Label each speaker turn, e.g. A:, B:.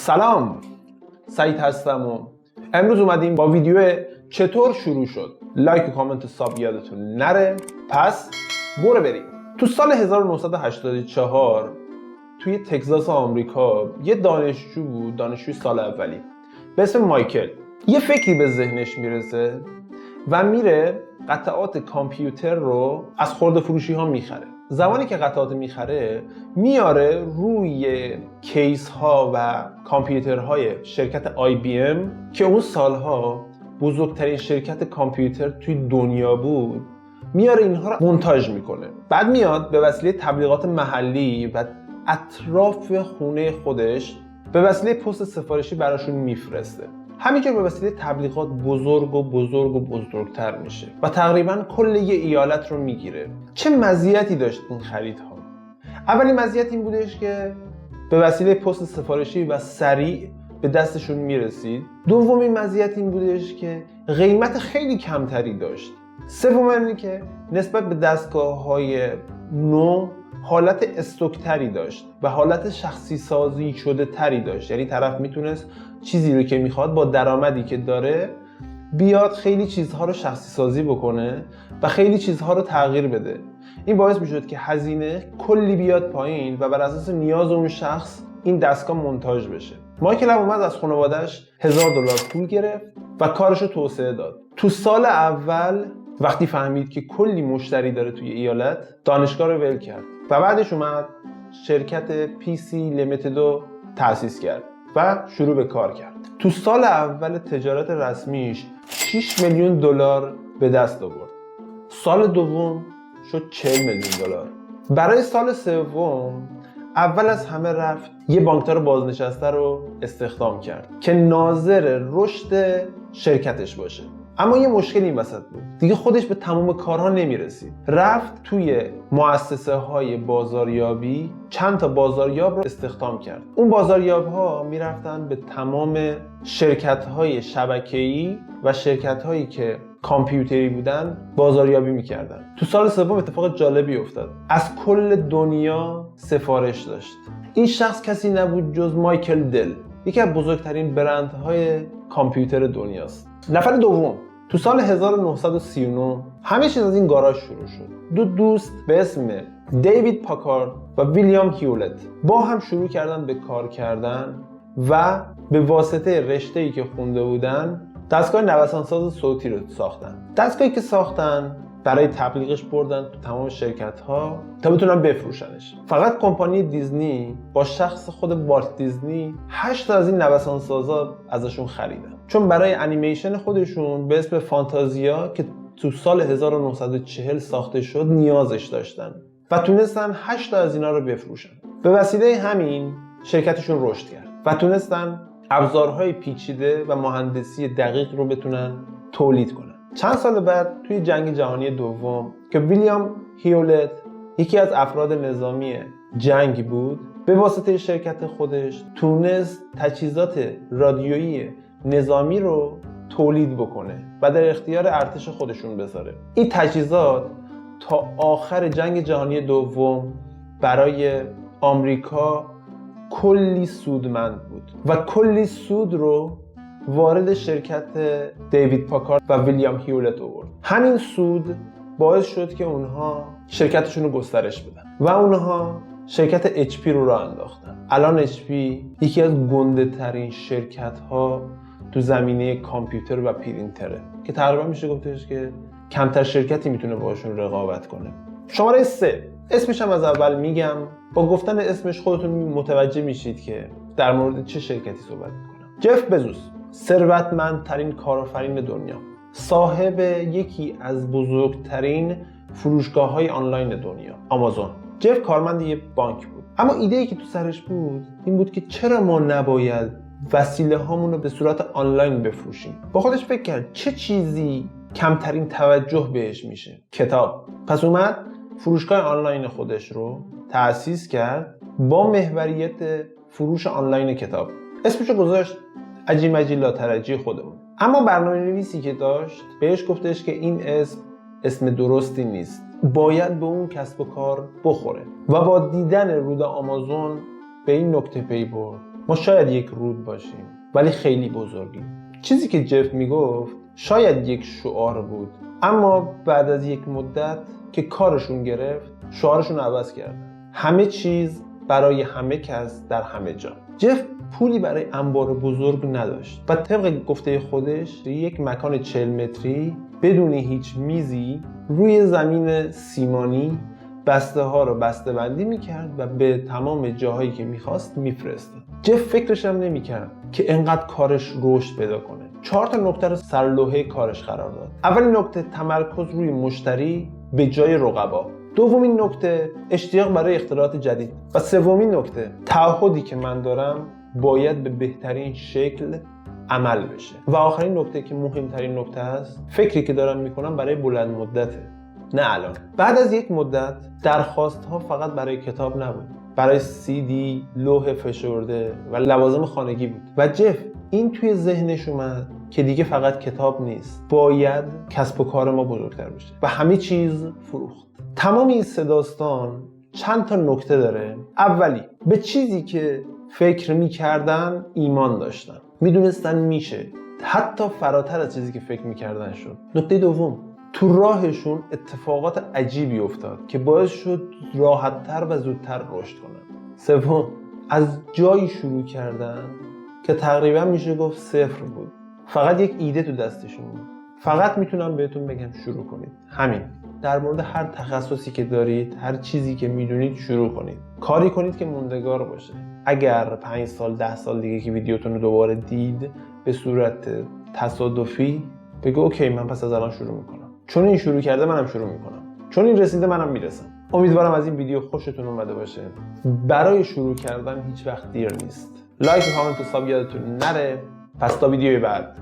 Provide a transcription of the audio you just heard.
A: سلام، سعید هستم و امروز اومدیم با ویدیو چطور شروع شد. لایک و کامنت و ساب یادتون نره. پس بریم. تو سال 1984 توی تگزاس آمریکا یه دانشجو بود، دانشجوی سال اولی به اسم مایکل. یه فکری به ذهنش میرسه و میره قطعات کامپیوتر رو از خرده فروشی ها میخره. زمانی که قطعات میخره میاره روی کیس ها و کامپیوترهای شرکت IBM که اون سالها بزرگترین شرکت کامپیوتر توی دنیا بود، میاره اینها رو مونتاژ میکنه. بعد میاد به وسیله تبلیغات محلی و اطراف خونه خودش به وسیله پست سفارشی براشون میفرسته. همینجور به وسیله تبلیغات بزرگتر میشه و تقریبا کل یه ایالت رو میگیره. چه مزیتی داشت این خریدها؟ اولین مزیت این بودش که به وسیله پست سفارشی و سریع به دستشون میرسید. دومین مزیت این بودش که قیمت خیلی کمتری داشت. سومین این که نسبت به دستگاه‌های نو حالت استوکتری داشت و حالت شخصی سازی شده تری داشت. یعنی طرف میتونست چیزی رو که میخواد با درآمدی که داره بیاد خیلی چیزها رو شخصی سازی بکنه و خیلی چیزها رو تغییر بده. این باعث میشد که هزینه کلی بیاد پایین و بر اساس نیاز اون شخص این دستگاه مونتاژ بشه. مایکل هم اومد از خانواده‌اش $1000 پول گرفت و کارش رو توسعه داد. تو سال اول وقتی فهمید که کلی مشتری داره توی ایالت، دانشگاه رو ول کرد و بعدش اومد شرکت PC لیمیتد رو تأسیس کرد و شروع به کار کرد. تو سال اول تجارت رسمیش $6 میلیون به دست آورد. سال دوم شد $40 میلیون. برای سال سوم اول از همه رفت یه بانکدار بازنشسته رو استخدام کرد که ناظر رشد شرکتش باشه. اما یه مشکلی این وسط بود. دیگه خودش به تمام کارها نمیرسید. رفت توی مؤسسه های بازاریابی چند تا بازاریاب رو استخدام کرد. اون بازاریاب ها میرفتن به تمام شرکت های شبکه‌ای و شرکت هایی که کامپیوتری بودن بازاریابی میکردن. تو سال سوم اتفاق جالبی افتاد. از کل دنیا سفارش داشت. این شخص کسی نبود جز مایکل دل، یکی از بزرگترین برندهای کامپیوتر دنیاست. نفر دوم تو سال 1939 همه چیز از این گاراژ شروع شد. دو دوست به اسم دیوید پاکارد و ویلیام هیولت با هم شروع کردن به کار کردن و به واسطه رشته‌ای که خونده بودن دستگاه نوسانساز صوتی رو ساختن. دستگاهی که ساختن برای تبلیغش بردن تو تمام شرکت‌ها تا بتونن بفروشنش. فقط کمپانی دیزنی با شخص خود والت دیزنی 8 تا از این نوسانسازا ازشون خریدن، چون برای انیمیشن خودشون به اسم فانتازیا که تو سال 1940 ساخته شد نیازش داشتن و تونستن 8 تا از اینا رو بفروشن. به وسیله همین شرکتشون رشد کرد و تونستن ابزارهای پیچیده و مهندسی دقیق رو بتونن تولید کنن. چند سال بعد توی جنگ جهانی دوم که ویلیام هیولت یکی از افراد نظامی جنگ بود، به واسطه شرکت خودش تونست تجهیزات رادیویی نظامی رو تولید بکنه و در اختیار ارتش خودشون بذاره. این تجهیزات تا آخر جنگ جهانی دوم برای آمریکا کلی سودمند بود و کلی سود رو وارد شرکت دیوید پاکارد و ویلیام هیولت آورد. همین سود باعث شد که اونها شرکتشون رو گسترش بدن و اونها شرکت HP رو راه انداختن. الان HP یکی از گنده ترین شرکت ها تو زمینه کامپیوتر و پرینتره که تقریبا میشه گفتش که کمتر شرکتی میتونه باشون رقابت کنه. شماره 3 اسمش هم از اول میگم، با گفتن اسمش خودتون متوجه میشید که در مورد چه شرکتی صحبت میکنم. جف بزوس، ثروتمندترین کارآفرین دنیا، صاحب یکی از بزرگترین فروشگاه‌های آنلاین دنیا، آمازون. جف کارمند یه بانک بود، اما ایده‌ای که تو سرش بود این بود که چرا ما نباید وسیله هامون رو به صورت آنلاین بفروشیم. با خودش فکر کرد چه چیزی کمترین توجه بهش میشه؟ کتاب. پس اومد فروشگاه آنلاین خودش رو تأسیس کرد با محوریت فروش آنلاین کتاب. اسمشو گذاشت عجیمجی لاترجی خودمون. اما برنامه‌نویسی که داشت بهش گفتش که این اسم درستی نیست، باید به اون کسب و کار بخوره و با دیدن رود آمازون به این نکته پی برد ما شاید یک رود باشیم ولی خیلی بزرگیم. چیزی که جف میگفت شاید یک شعار بود، اما بعد از یک مدت که کارشون گرفت شعارشون عوض کردن. همه چیز برای همه کس در همه جا. جف پولی برای انبار بزرگ نداشت و طبق گفته خودش یک مکان 40 متری بدون هیچ میزی روی زمین سیمانی بسته ها رو بسته بندی میکرد و به تمام جاهایی که میخواست میفرستاد. جف فکرش هم نمیکرد که انقدر کارش رشد پیدا کنه. 4 تا نکته رو سرلوحه کارش قرار داد. اولین نکته تمرکز روی مشتری به جای رقبا. دومین نکته اشتیاق برای اختراعات جدید. و سومین نکته تعهدی که من دارم باید به بهترین شکل عمل بشه. و آخرین نکته که مهمترین نکته است، فکری که دارم میکنم برای بلند مدته، نه الان. بعد از یک مدت درخواست ها فقط برای کتاب نبود، برای CD، لوح فشرده و لوازم خانگی بود. و جف این توی ذهنش اومد که دیگه فقط کتاب نیست، باید کسب و کار ما بزرگتر بشه و همه چیز فروخت. تمام این سه داستان چند تا نکته داره. اولی، به چیزی که فکر میکردن ایمان داشتن، میدونستن میشه، حتی فراتر از چیزی که فکر میکردن شد. نکته دوم، تو راهشون اتفاقات عجیبی افتاد که باعث شد راحتتر و زودتر رشد کنن. سوم، از جایی شروع کردن که تقریبا میشه گفت صفر بود. فقط یک ایده تو دستشون بود. فقط میتونم بهتون بگم شروع کنید. همین. در مورد هر تخصصی که دارید، هر چیزی که میدونید شروع کنید. کاری کنید که موندگار باشه. اگر 5 سال 10 سال دیگه که ویدیوتون رو دوباره دید به صورت تصادفی، بگو اوکی من پس از الان شروع میکنم. چون این شروع کرده منم شروع میکنم. چون این رسیده منم میرسم. امیدوارم از این ویدیو خوشتون اومده باشه. برای شروع کردن هیچ وقت دیر نیست. لایک و کامنت و ساب یادتون نره. پس تا ویدیوی بعد.